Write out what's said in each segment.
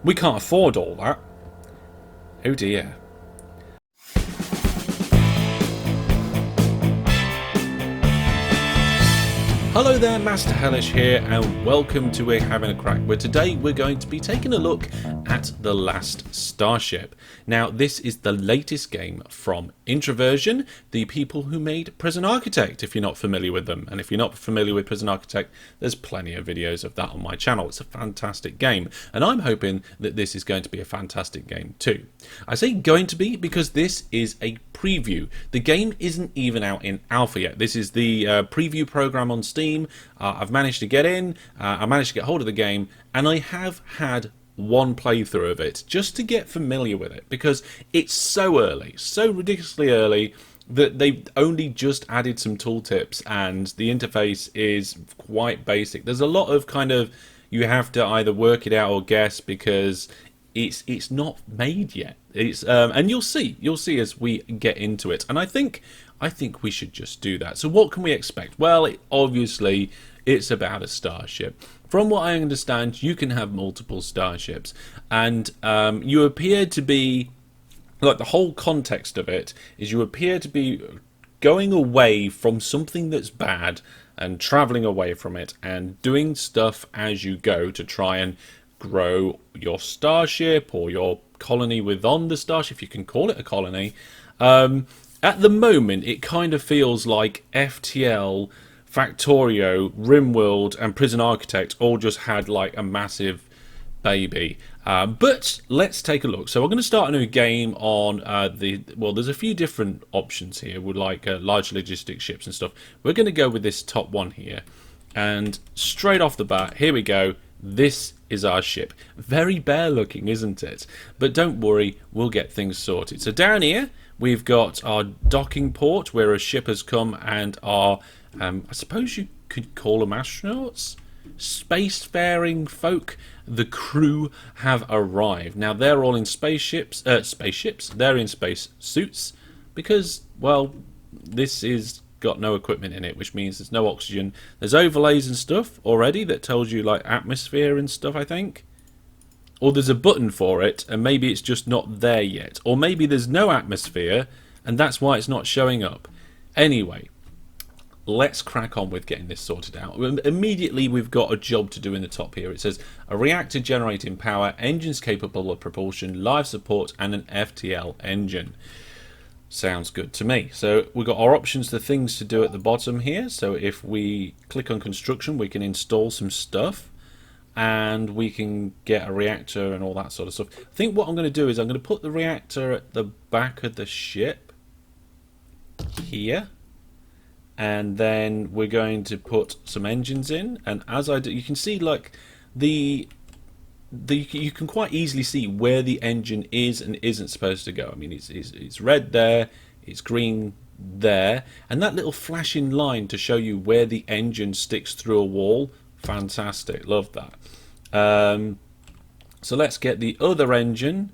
We can't afford all that. Oh dear. Hello there, Master Hellish here, and welcome to We're Having a Crack, where today we're going to be taking a look at The Last Starship. Now, this is the latest game from Introversion, the people who made Prison Architect, if you're not familiar with them. And if you're not familiar with Prison Architect, there's plenty of videos of that on my channel. It's a fantastic game, and I'm hoping that this is going to be a fantastic game too. I say going to be because this is a preview. The game isn't even out in alpha yet. This is the preview program on Steam. I've managed to get in, I managed to get hold of the game, and I have had one playthrough of it just to get familiar with it because it's so early, so ridiculously early, that they've only just added some tooltips and the interface is quite basic. There's a lot of kind of, you have to either work it out or guess because it's not made yet. It's and you'll see as we get into it. And I think we should just do that. So what can we expect? Well, obviously it's about a starship. From what I understand, you can have multiple starships, and you appear to be, like, the whole context of it is you appear to be going away from something that's bad and traveling away from it and doing stuff as you go to try and grow your starship or your colony within the starship, if you can call it a colony. At the moment, it kind of feels like FTL, Factorio, Rimworld, and Prison Architect all just had like a massive baby. But let's take a look. So we're going to start a new game on well, there's a few different options here with like large logistics ships and stuff. We're going to go with this top one here, and straight off the bat, here we go. This is our ship. Very bare looking, isn't it? But don't worry, we'll get things sorted. So down here, we've got our docking port where a ship has come and our, I suppose you could call them astronauts? Spacefaring folk. The crew have arrived. Now they're all in spaceships. They're in space suits because, well, this is got no equipment in it, which means there's no oxygen. There's overlays and stuff already that tells you like atmosphere and stuff, I think. Or there's a button for it and maybe it's just not there yet. Or maybe there's no atmosphere and that's why it's not showing up. Anyway, let's crack on with getting this sorted out. Immediately we've got a job to do in the top here. It says a reactor generating power, engines capable of propulsion, live support, and an FTL engine. Sounds good to me. So we've got our options, the things to do at the bottom here. So if we click on construction, we can install some stuff and we can get a reactor and all that sort of stuff. I think what I'm going to do is I'm going to put the reactor at the back of the ship here, and then we're going to put some engines in, and as I do, you can see like you can quite easily see where the engine is and isn't supposed to go. I mean, it's red there, it's green there, and that little flashing line to show you where the engine sticks through a wall. Fantastic, love that. So let's get the other engine,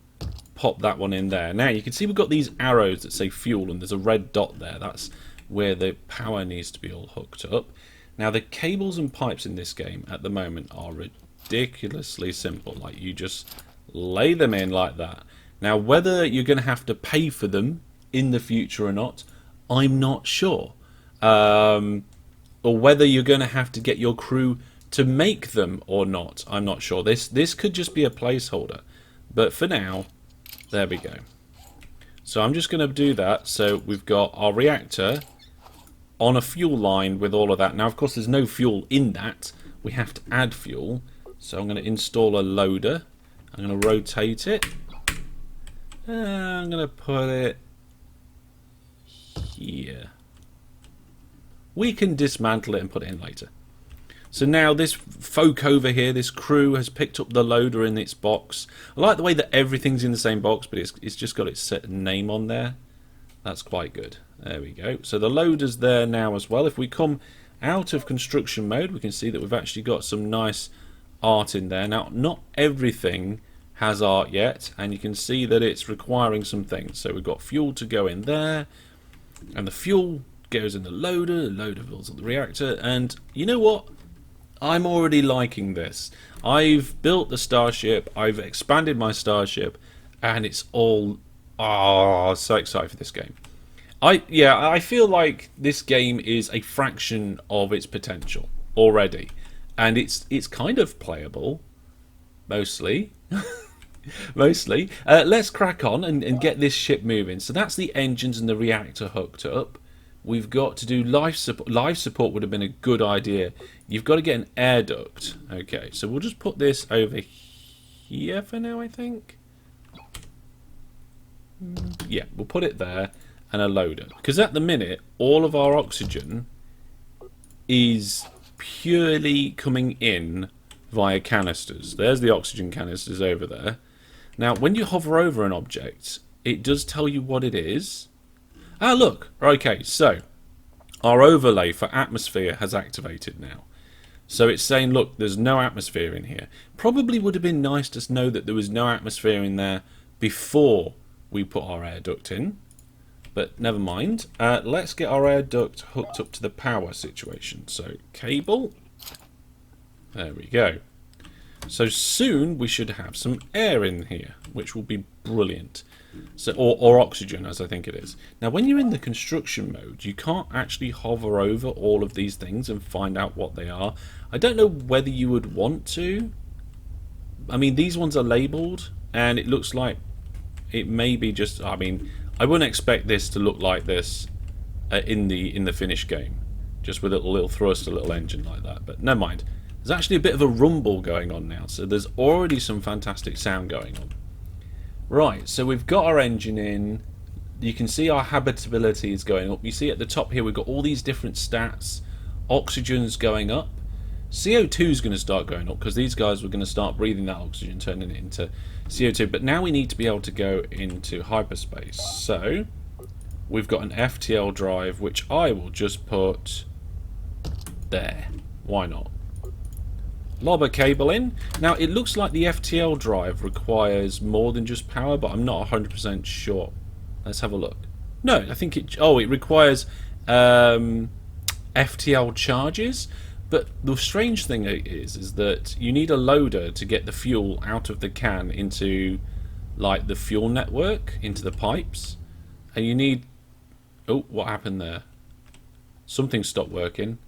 pop that one in there. Now you can see we've got these arrows that say fuel, and there's a red dot there. That's where the power needs to be all hooked up. Now the cables and pipes in this game at the moment are ridiculously simple. Like, you just lay them in like that. Now whether you're going to have to pay for them in the future or not, I'm not sure. Or whether you're going to have to get your crew to make them or not, I'm not sure. This could just be a placeholder, but for now, there we go. So I'm just going to do that. So we've got our reactor on a fuel line with all of that. Now of course there's no fuel in that, we have to add fuel. So I'm going to install a loader. I'm going to rotate it. I'm going to put it here. We can dismantle it and put it in later. So now this folk over here, this crew, has picked up the loader in its box. I like the way that everything's in the same box, but it's just got its set name on there. That's quite good. There we go. So the loader's there now as well. If we come out of construction mode, we can see that we've actually got some nice art in there. Now, not everything has art yet, and you can see that it's requiring some things. So we've got fuel to go in there, and the fuel goes in the loader fills up the reactor, and you know what? I'm already liking this. I've built the Starship, I've expanded my Starship, and it's all... Oh, so excited for this game. I feel like this game is a fraction of its potential already. And it's kind of playable, mostly. Mostly. Let's crack on and get this ship moving. So that's the engines and the reactor hooked up. We've got to do life support. Life support would have been a good idea. You've got to get an air duct. Okay, so we'll just put this over here for now, I think. Yeah, we'll put it there and a loader. Because at the minute, all of our oxygen is purely coming in via canisters. There's the oxygen canisters over there. Now, when you hover over an object, it does tell you what it is. Ah, look. Okay, so our overlay for atmosphere has activated now. So it's saying, look, there's no atmosphere in here. Probably would have been nice to know that there was no atmosphere in there before we put our air duct in. But never mind. Let's get our air duct hooked up to the power situation. So, cable. There we go. So soon we should have some air in here, which will be brilliant. So, or oxygen, as I think it is. Now, when you're in the construction mode, you can't actually hover over all of these things and find out what they are. I don't know whether you would want to. I mean, these ones are labelled, and it looks like it may be just... I mean, I wouldn't expect this to look like this in the finished game, just with a little thrust, a little engine like that. But never mind. There's actually a bit of a rumble going on now, so there's already some fantastic sound going on. Right, so we've got our engine in. You can see our habitability is going up. You see at the top here we've got all these different stats. Oxygen's going up. CO2 is going to start going up because these guys were going to start breathing that oxygen, turning it into CO2. But now we need to be able to go into hyperspace. So we've got an FTL drive, which I will just put there. Why not? Lob a cable in. Now it looks like the FTL drive requires more than just power, but I'm not 100% sure. Let's have a look. No, I think it... Oh, it requires FTL charges. But the strange thing is that you need a loader to get the fuel out of the can into, like, the fuel network, into the pipes. And you need... Oh, what happened there? Something stopped working.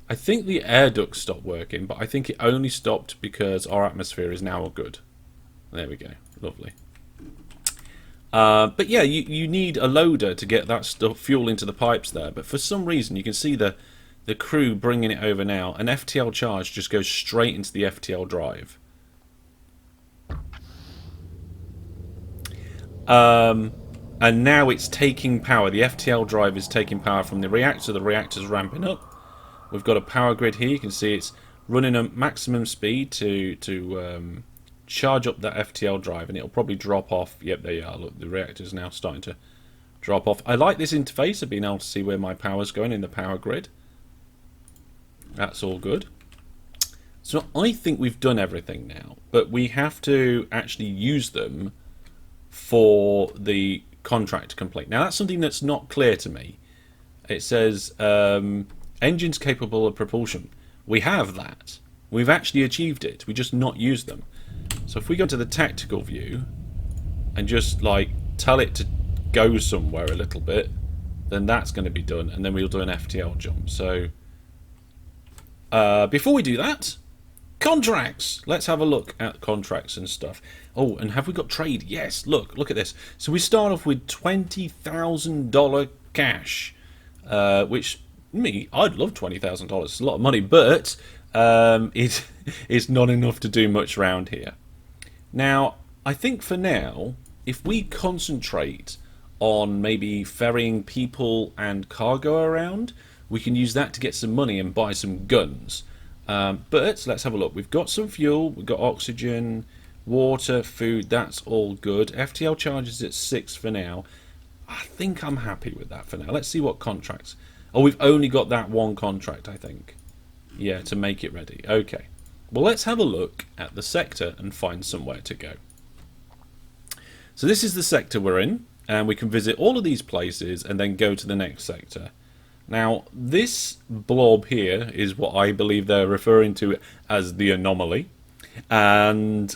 I think the air duct stopped working, but I think it only stopped because our atmosphere is now good. There we go. Lovely. But yeah, you need a loader to get that stuff, fuel into the pipes there. But for some reason, you can see the crew bringing it over now. An FTL charge just goes straight into the FTL drive. And now it's taking power. The FTL drive is taking power from the reactor. The reactor's ramping up. We've got a power grid here. You can see it's running at maximum speed to charge up that FTL drive, and it'll probably drop off. Yep, there you are. Look, the reactor's now starting to drop off. I like this interface of being able to see where my power's going in the power grid. That's all good. So I think we've done everything now, but we have to actually use them for the contract to complete. Now that's something that's not clear to me. It says engines capable of propulsion. We have that. We've actually achieved it. We just not used them. So if we go to the tactical view and just like tell it to go somewhere a little bit, then that's going to be done, and then we'll do an FTL jump. So before we do that, contracts. Let's have a look at contracts and stuff. Oh, and have we got trade? Yes. Look at this. So we start off with $20,000 cash, which I'd love $20,000. It's a lot of money, but it's not enough to do much around here. Now, I think for now, if we concentrate on maybe ferrying people and cargo around, we can use that to get some money and buy some guns. But let's have a look. We've got some fuel, we've got oxygen, water, food. That's all good. FTL charges at 6 for now. I think I'm happy with that for now. Let's see what contracts. Oh, we've only got that one contract, I think. Yeah, to make it ready. Okay. Well, let's have a look at the sector and find somewhere to go. So this is the sector we're in, and we can visit all of these places and then go to the next sector. Now, this blob here is what I believe they're referring to as the anomaly. And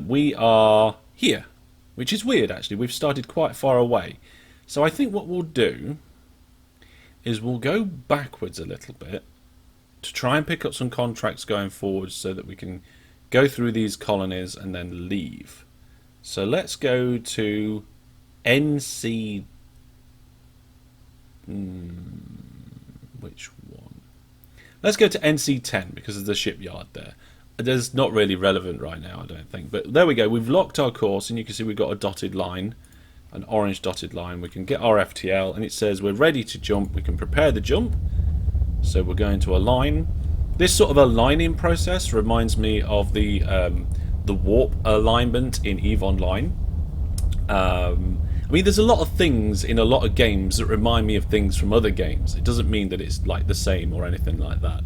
we are here, which is weird, actually. We've started quite far away. So I think what we'll do is we'll go backwards a little bit to try and pick up some contracts going forward so that we can go through these colonies and then leave. So let's go to NC... which one? Let's go to NC10 because there's a shipyard there. It's not really relevant right now, I don't think. But there we go. We've locked our course, and you can see we've got a dotted line, an orange dotted line. We can get our FTL, and it says we're ready to jump. We can prepare the jump. So we're going to align. This sort of aligning process reminds me of the warp alignment in EVE Online. I mean, there's a lot of things in a lot of games that remind me of things from other games. It doesn't mean that it's like the same or anything like that.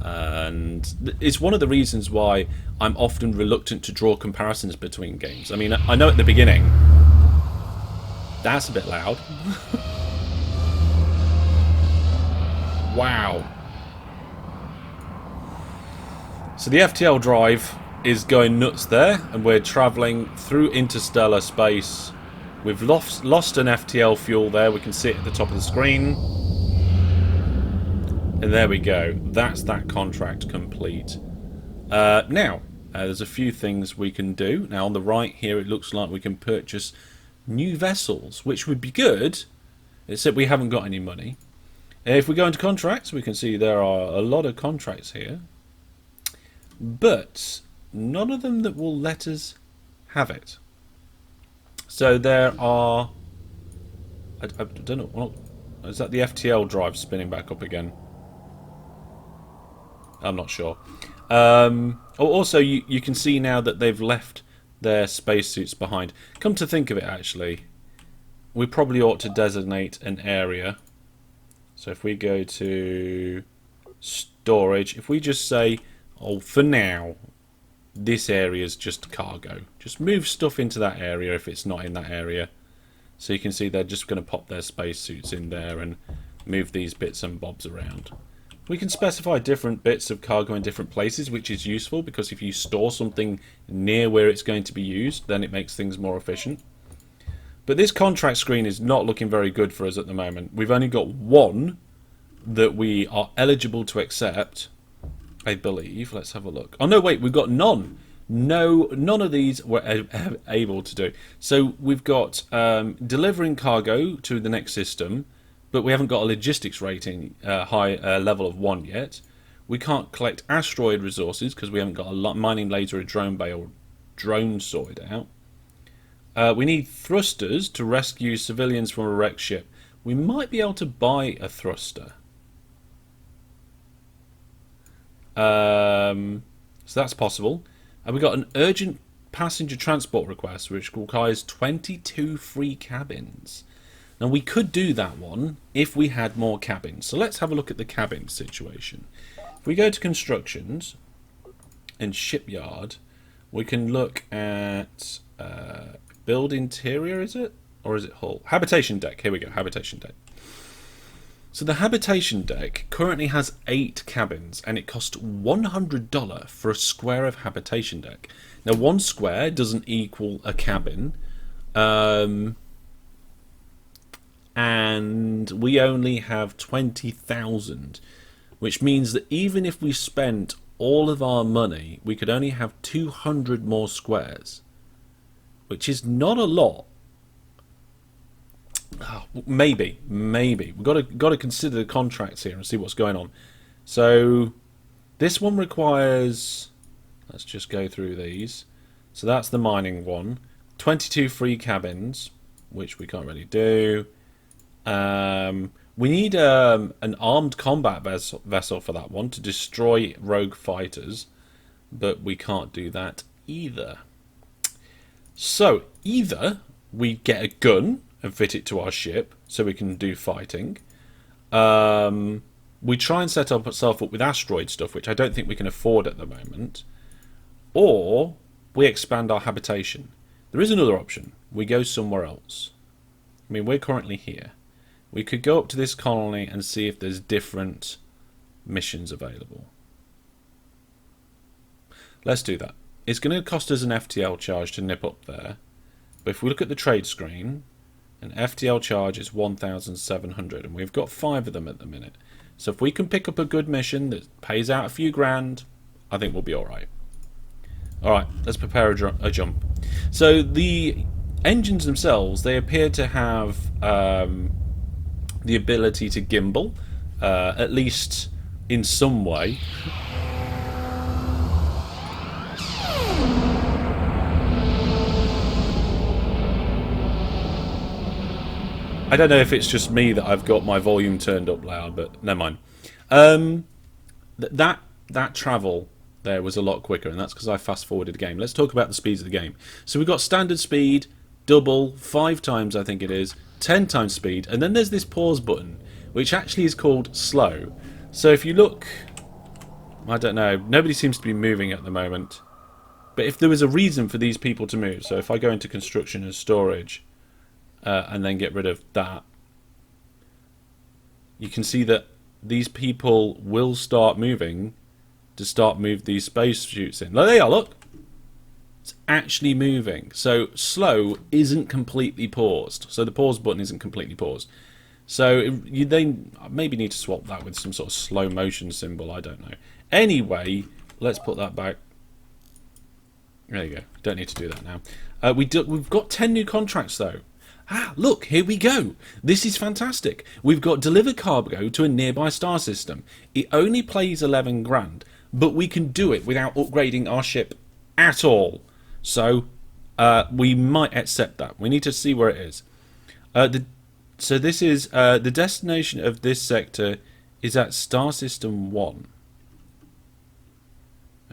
And it's one of the reasons why I'm often reluctant to draw comparisons between games. I mean, I know at the beginning... That's a bit loud. Wow. So the FTL drive is going nuts there, and we're travelling through interstellar space. We've lost an FTL fuel there. We can see it at the top of the screen. And there we go. That's that contract complete. Now, there's a few things we can do. Now, on the right here, it looks like we can purchase new vessels, which would be good, except we haven't got any money. If we go into contracts, we can see there are a lot of contracts here. But none of them that will let us have it. So there are... I don't know. Is that the FTL drive spinning back up again? I'm not sure. Also, you can see now that they've left their spacesuits behind. Come to think of it, actually, we probably ought to designate an area. So if we go to storage, if we just say, oh, for now, this area is just cargo. Just move stuff into that area if it's not in that area. So you can see they're just going to pop their spacesuits in there and move these bits and bobs around. We can specify different bits of cargo in different places, which is useful because if you store something near where it's going to be used, then it makes things more efficient. But this contract screen is not looking very good for us at the moment. We've only got one that we are eligible to accept, I believe. Let's have a look. Oh, no, wait, we've got none. No, none of these we're able to do. So we've got delivering cargo to the next system, but we haven't got a logistics rating high level of 1 yet. We can't collect asteroid resources because we haven't got a mining laser, a drone bay, or drone sorted out. We need thrusters to rescue civilians from a wrecked ship. We might be able to buy a thruster. So that's possible. And we've got an urgent passenger transport request which requires 22 free cabins. Now we could do that one if we had more cabins. So let's have a look at the cabin situation. If we go to constructions and shipyard, we can look at build interior, is it? Or is it hull? Habitation deck. Here we go, habitation deck. So the habitation deck currently has 8 cabins and it costs $100 for a square of habitation deck. Now 1 square doesn't equal a cabin. And we only have 20,000, which means that even if we spent all of our money, we could only have 200 more squares, which is not a lot. Oh, maybe we've got to consider the contracts here and see what's going on. So this one requires, let's just go through these. So that's the mining one, 22 free cabins, which we can't really do. We need an armed combat vessel for that one to destroy rogue fighters, but we can't do that either. So either we get a gun and fit it to our ship so we can do fighting. We try and set ourselves up with asteroid stuff, which I don't think we can afford at the moment. Or we expand our habitation. There is another option. We go somewhere else. I mean, we're currently here. we could go up to this colony and see if there's different missions available. Let's do that. It's going to cost us an FTL charge to nip up there. But if we look at the trade screen, an FTL charge is 1,700, and we've got 5 of them at the minute. So if we can pick up a good mission that pays out a few grand, I think we'll be alright. Alright, let's prepare a jump. So the engines themselves, they appear to have the ability to gimbal, at least in some way. I don't know if it's just me that I've got my volume turned up loud, but never mind. That travel there was a lot quicker, and that's because I fast forwarded the game. Let's talk about the speeds of the game. So we've got standard speed, double, 5 times I think it is, 10 times speed, and then there's this pause button, which actually is called slow. So if you look, I don't know, nobody seems to be moving at the moment, but if there was a reason for these people to move, so if I go into construction and storage, and then get rid of that, you can see that these people will start moving to move these spacesuits in. There they are, look! It's actually moving. So slow isn't completely paused. So the pause button isn't completely paused. So you then maybe need to swap that with some sort of slow motion symbol, I don't know. Anyway, let's put that back. There you go. Don't need to do that now. We've got 10 new contracts though. Ah, look, here we go. This is fantastic. We've got deliver cargo to a nearby star system. It only plays 11 grand, but we can do it without upgrading our ship at all. So we might accept that. We need to see where it is. So this is the destination of this sector is at Star System 1.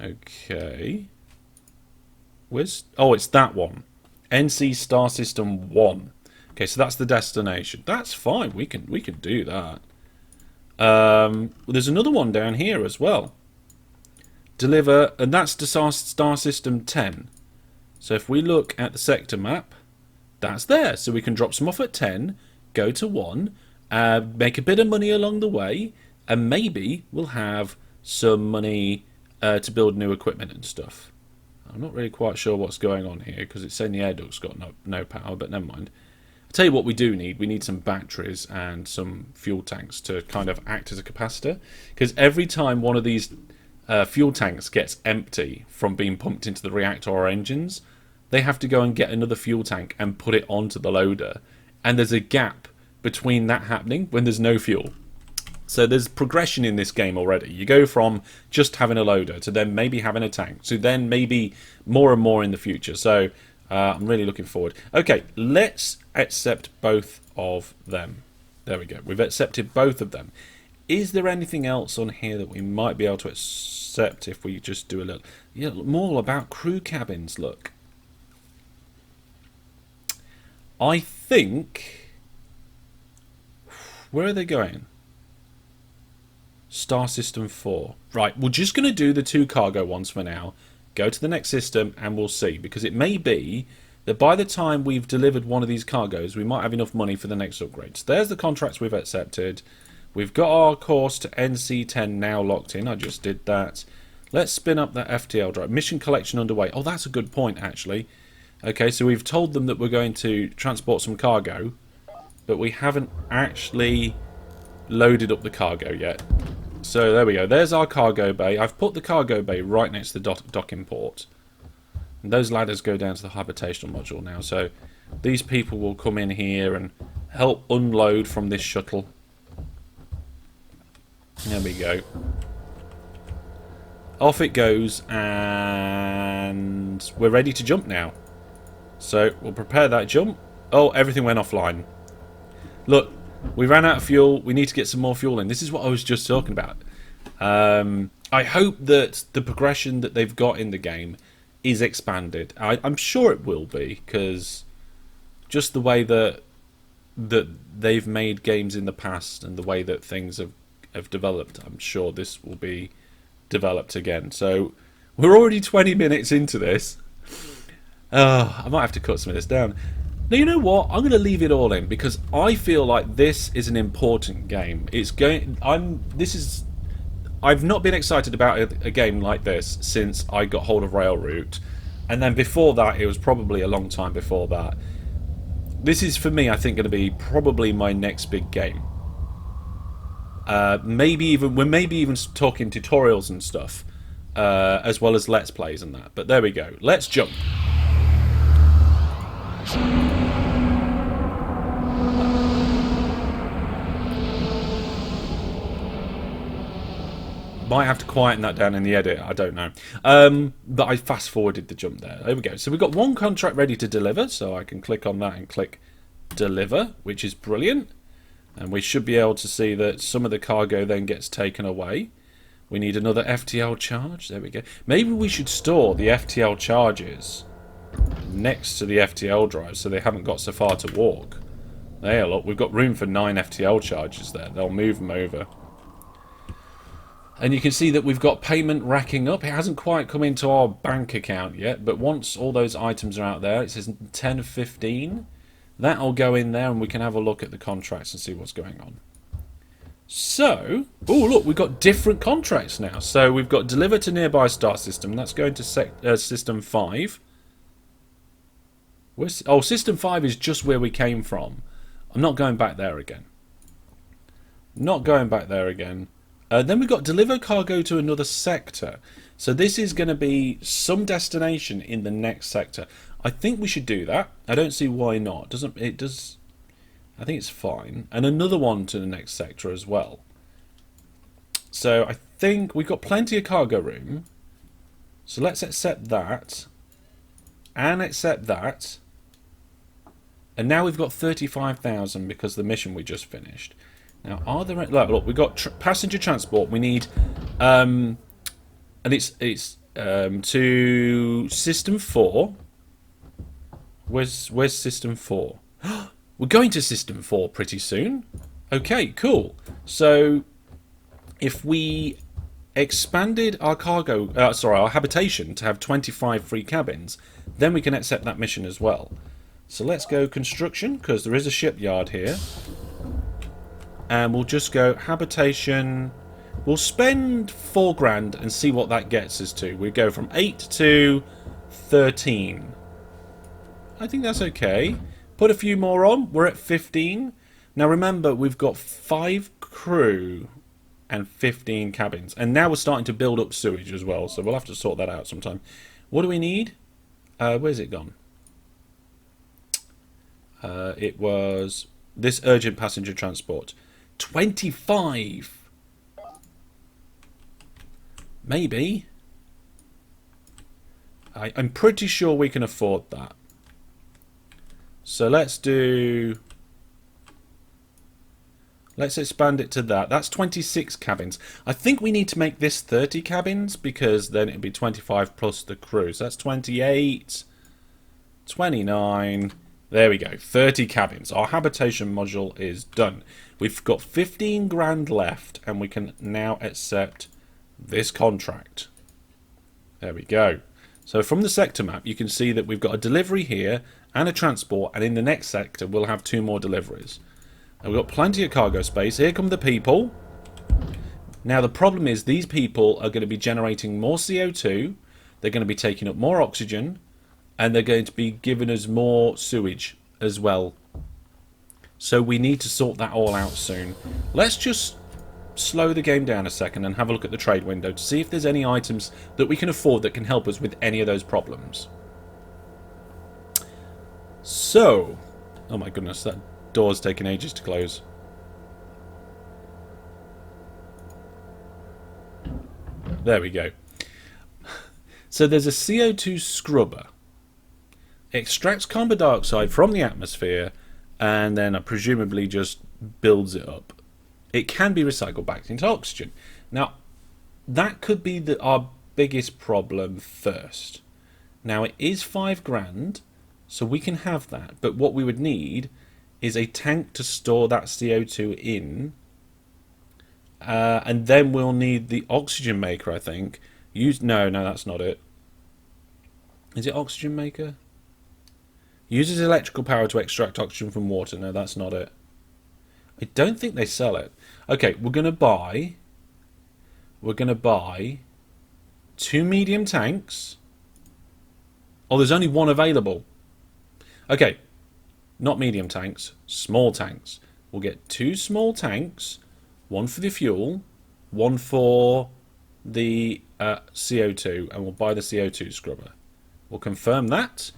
Okay. Oh, it's that one. NC Star System 1. Okay, so that's the destination. That's fine. We can do that. There's another one down here as well. Deliver, and that's to Star System 10. So if we look at the sector map, that's there. So we can drop some off at 10, go to 1, make a bit of money along the way, and maybe we'll have some money to build new equipment and stuff. I'm not really quite sure what's going on here because it's saying the air duct's got no power, but never mind. I'll tell you what we do need. We need some batteries and some fuel tanks to kind of act as a capacitor, because every time one of these fuel tanks gets empty from being pumped into the reactor or engines, they have to go and get another fuel tank and put it onto the loader, and there's a gap between that happening when there's no fuel. So there's progression in this game already. You go from just having a loader to then maybe having a tank, to then maybe more and more in the future. So I'm really looking forward. Okay, let's accept both of them. There we go. We've accepted both of them. Is there anything else on here that we might be able to accept if we just do a little... Yeah, more about crew cabins, look. I think... Where are they going? Star System 4. Right, we're just going to do the 2 cargo ones for now. Go to the next system and we'll see. Because it may be that by the time we've delivered one of these cargoes, we might have enough money for the next upgrade. So there's the contracts we've accepted. We've got our course to NC10 now locked in. I just did that. Let's spin up that FTL drive. Mission collection underway. Oh, that's a good point, actually. Okay, so we've told them that we're going to transport some cargo, but we haven't actually loaded up the cargo yet. So there we go. There's our cargo bay. I've put the cargo bay right next to the docking port. And those ladders go down to the habitational module now. So these people will come in here and help unload from this shuttle. There we go. Off it goes, and we're ready to jump now. So we'll prepare that jump. Oh, everything went offline. Look, we ran out of fuel. We need to get some more fuel in. This is what I was just talking about. I hope that the progression that they've got in the game is expanded. I'm sure it will be, because just the way that they've made games in the past and the way that things have developed, I'm sure this will be developed again. So we're already 20 minutes into this. I might have to cut some of this down. Now, you know what? I'm going to leave it all in because I feel like this is an important game. It's going. I've not been excited about a game like this since I got hold of Railroute, and then before that, it was probably a long time before that. This is for me, I think, going to be probably my next big game. We're maybe even talking tutorials and stuff, as well as let's plays and that. But there we go. Let's jump. Might have to quieten that down in the edit, I don't know. But I fast forwarded the jump there. There we go. So we've got one contract ready to deliver, so I can click on that and click deliver, which is brilliant. And we should be able to see that some of the cargo then gets taken away. We need another FTL charge. There we go. Maybe we should store the FTL charges next to the FTL drive so they haven't got so far to walk. There, look, we've got room for 9 FTL charges there. They'll move them over. And you can see that we've got payment racking up. It hasn't quite come into our bank account yet, but once all those items are out there, it says 10 of 15. That'll go in there and we can have a look at the contracts and see what's going on. So, oh look, we've got different contracts now. So we've got deliver to nearby star system. That's going to system 5. System 5 is just where we came from. I'm not going back there again. Not going back there again. Then we've got deliver cargo to another sector. So this is going to be some destination in the next sector. I think we should do that. I don't see why not. It does. I think it's fine. And another one to the next sector as well. So I think we've got plenty of cargo room. So let's accept that. And accept that. And now we've got 35,000 because of the mission we just finished. Now, are there... Look, we've got passenger transport. We need... and it's to System 4. Where's System 4? We're going to System 4 pretty soon. Okay, cool. So, if we expanded our cargo... our habitation to have 25 free cabins, then we can accept that mission as well. So let's go construction, because there is a shipyard here. And we'll just go habitation. We'll spend 4 grand and see what that gets us to. We go from 8 to 13. I think that's okay. Put a few more on. We're at 15. Now remember, we've got 5 crew and 15 cabins. And now we're starting to build up sewage as well. So we'll have to sort that out sometime. What do we need? Where's it gone? It was this urgent passenger transport. 25. Maybe. I'm pretty sure we can afford that. So let's expand it to that. That's 26 cabins. I think we need to make this 30 cabins because then it'd be 25 plus the crew. So that's 28, 29. There we go. 30 cabins. Our habitation module is done. We've got 15 grand left and we can now accept this contract. There we go. So from the sector map, you can see that we've got a delivery here and a transport, and in the next sector, we'll have 2 more deliveries. And we've got plenty of cargo space. Here come the people. Now, the problem is these people are going to be generating more CO2. They're going to be taking up more oxygen, and they're going to be giving us more sewage as well. So we need to sort that all out soon. Let's just slow the game down a second and have a look at the trade window to see if there's any items that we can afford that can help us with any of those problems. So, oh my goodness, that door's taking ages to close. There we go. So there's a CO2 scrubber. It extracts carbon dioxide from the atmosphere and then presumably just builds it up. It can be recycled back into oxygen. Now, that could be our biggest problem first. Now, it is 5 grand, so we can have that. But what we would need is a tank to store that CO2 in. And then we'll need the oxygen maker, I think. No, that's not it. Is it oxygen maker? Uses electrical power to extract oxygen from water. No, that's not it. I don't think they sell it. Okay, we're gonna buy 2 medium tanks. Oh, there's only one available. Okay, not medium tanks, small tanks. We'll get 2 small tanks, one for the fuel, one for the CO2, and we'll buy the CO2 scrubber. We'll confirm that.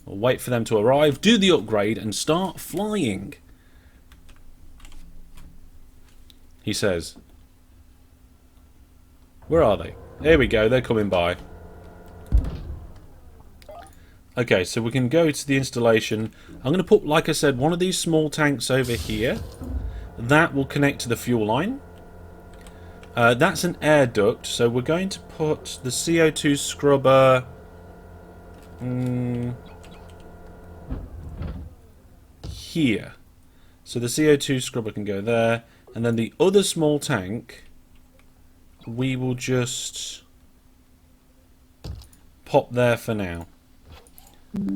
We'll wait for them to arrive, do the upgrade, and start flying. He says. Where are they? Here we go, they're coming by. Okay, so we can go to the installation. I'm going to put, like I said, one of these small tanks over here. That will connect to the fuel line. That's an air duct, so we're going to put the CO2 scrubber... here. So the CO2 scrubber can go there. And then the other small tank, we will just pop there for now.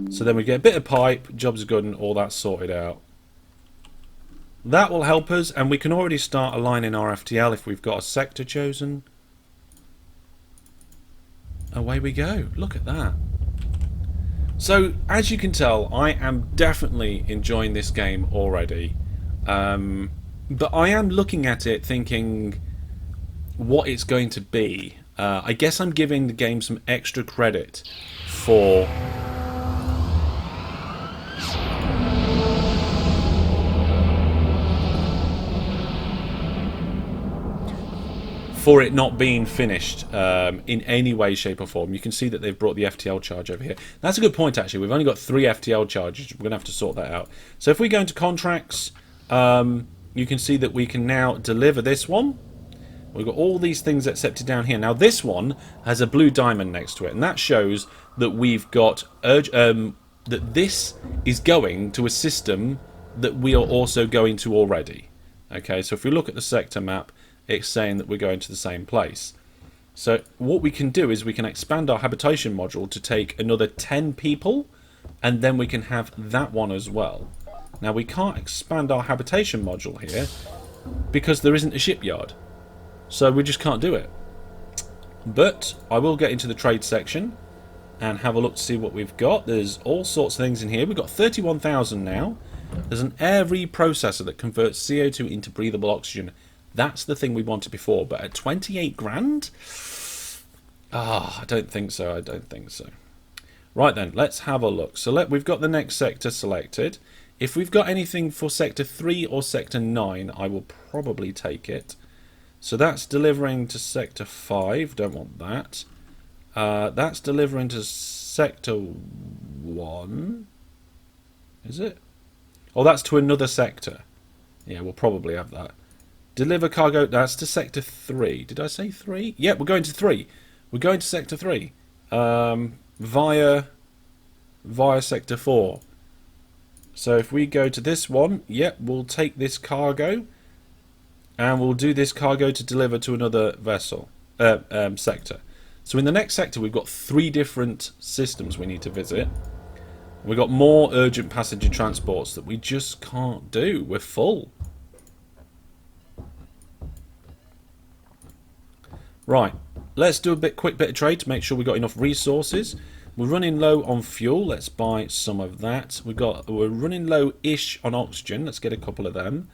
So then we get a bit of pipe, job's good, and all that sorted out. That will help us, and we can already start aligning our FTL if we've got a sector chosen. Away we go. Look at that. So, as you can tell, I am definitely enjoying this game already. But I am looking at it thinking what it's going to be. I guess I'm giving the game some extra credit for... it not being finished in any way, shape or form. You can see that they've brought the FTL charge over here. That's a good point, actually. We've only got 3 FTL charges. We're going to have to sort that out. So if we go into contracts, you can see that we can now deliver this one. We've got all these things accepted down here. Now this one has a blue diamond next to it, and that shows that we've got that this is going to a system that we are also going to already. Okay, so if we look at the sector map, it's saying that we're going to the same place. So what we can do is we can expand our habitation module to take another 10 people, and then we can have that one as well. Now we can't expand our habitation module here because there isn't a shipyard. So we just can't do it. But I will get into the trade section and have a look to see what we've got. There's all sorts of things in here. We've got 31,000 now. There's an air reprocessor that converts CO2 into breathable oxygen. That's the thing we wanted before, but at 28 grand? Ah, I don't think so, I don't think so. Right then, let's have a look. So we've got the next sector selected. If we've got anything for Sector 3 or Sector 9, I will probably take it. So that's delivering to Sector 5, don't want that. That's delivering to Sector 1. Is it? Oh, that's to another sector. Yeah, we'll probably have that. Deliver cargo, that's to Sector 3. Did I say 3? Yeah, we're going to 3. We're going to Sector 3. Via Sector 4. So if we go to this one, yep, we'll take this cargo. And we'll do this cargo to deliver to another vessel, sector. So in the next sector, we've got 3 different systems we need to visit. We've got more urgent passenger transports that we just can't do. We're full. Right, let's do a quick bit of trade to make sure we've got enough resources. We're running low on fuel. Let's buy some of that. We're running low-ish on oxygen. Let's get a couple of them.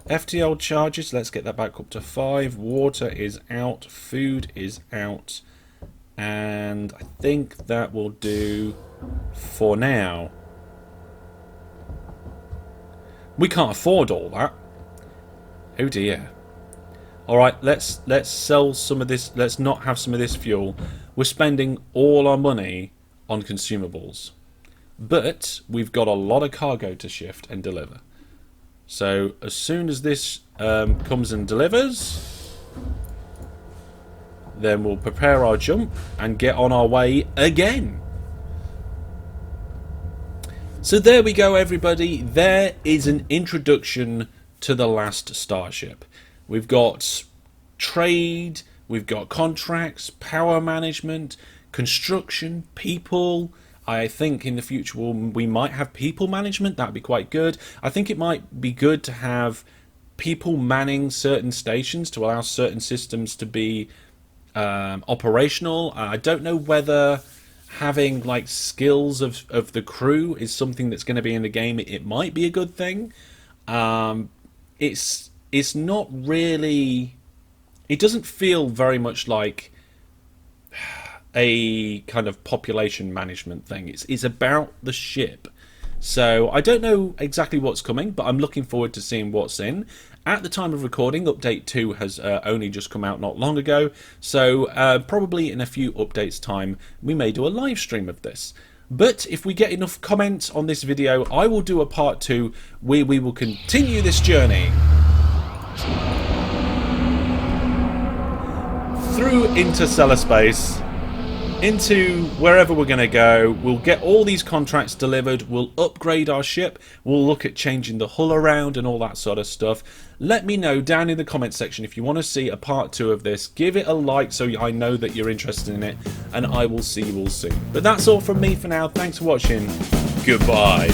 FTL charges. Let's get that back up to 5. Water is out. Food is out. And I think that will do for now. We can't afford all that. Oh dear. Alright, let's sell some of this. Let's not have some of this fuel. We're spending all our money on consumables. But we've got a lot of cargo to shift and deliver. So as soon as this comes and delivers, then we'll prepare our jump and get on our way again. So there we go, everybody. There is an introduction to the last Starship. We've got trade, we've got contracts, power management, construction, people. I think in the future we might have people management. That'd be quite good. I think it might be good to have people manning certain stations to allow certain systems to be operational. I don't know whether having like skills of the crew is something that's going to be in the game. It might be a good thing. It's not really. It doesn't feel very much like a kind of population management thing. It's about the ship. So I don't know exactly what's coming, but I'm looking forward to seeing what's in. At the time of recording, Update 2 has only just come out not long ago, so probably in a few updates' time we may do a live stream of this. But if we get enough comments on this video, I will do a part 2 where we will continue this journey through interstellar space, into wherever we're going to go. We'll get all these contracts delivered, we'll upgrade our ship, we'll look at changing the hull around and all that sort of stuff. Let me know down in the comment section if you want to see a part 2 of this. Give it a like so I know that you're interested in it, and I will see you all soon. But that's all from me for now. Thanks for watching. Goodbye.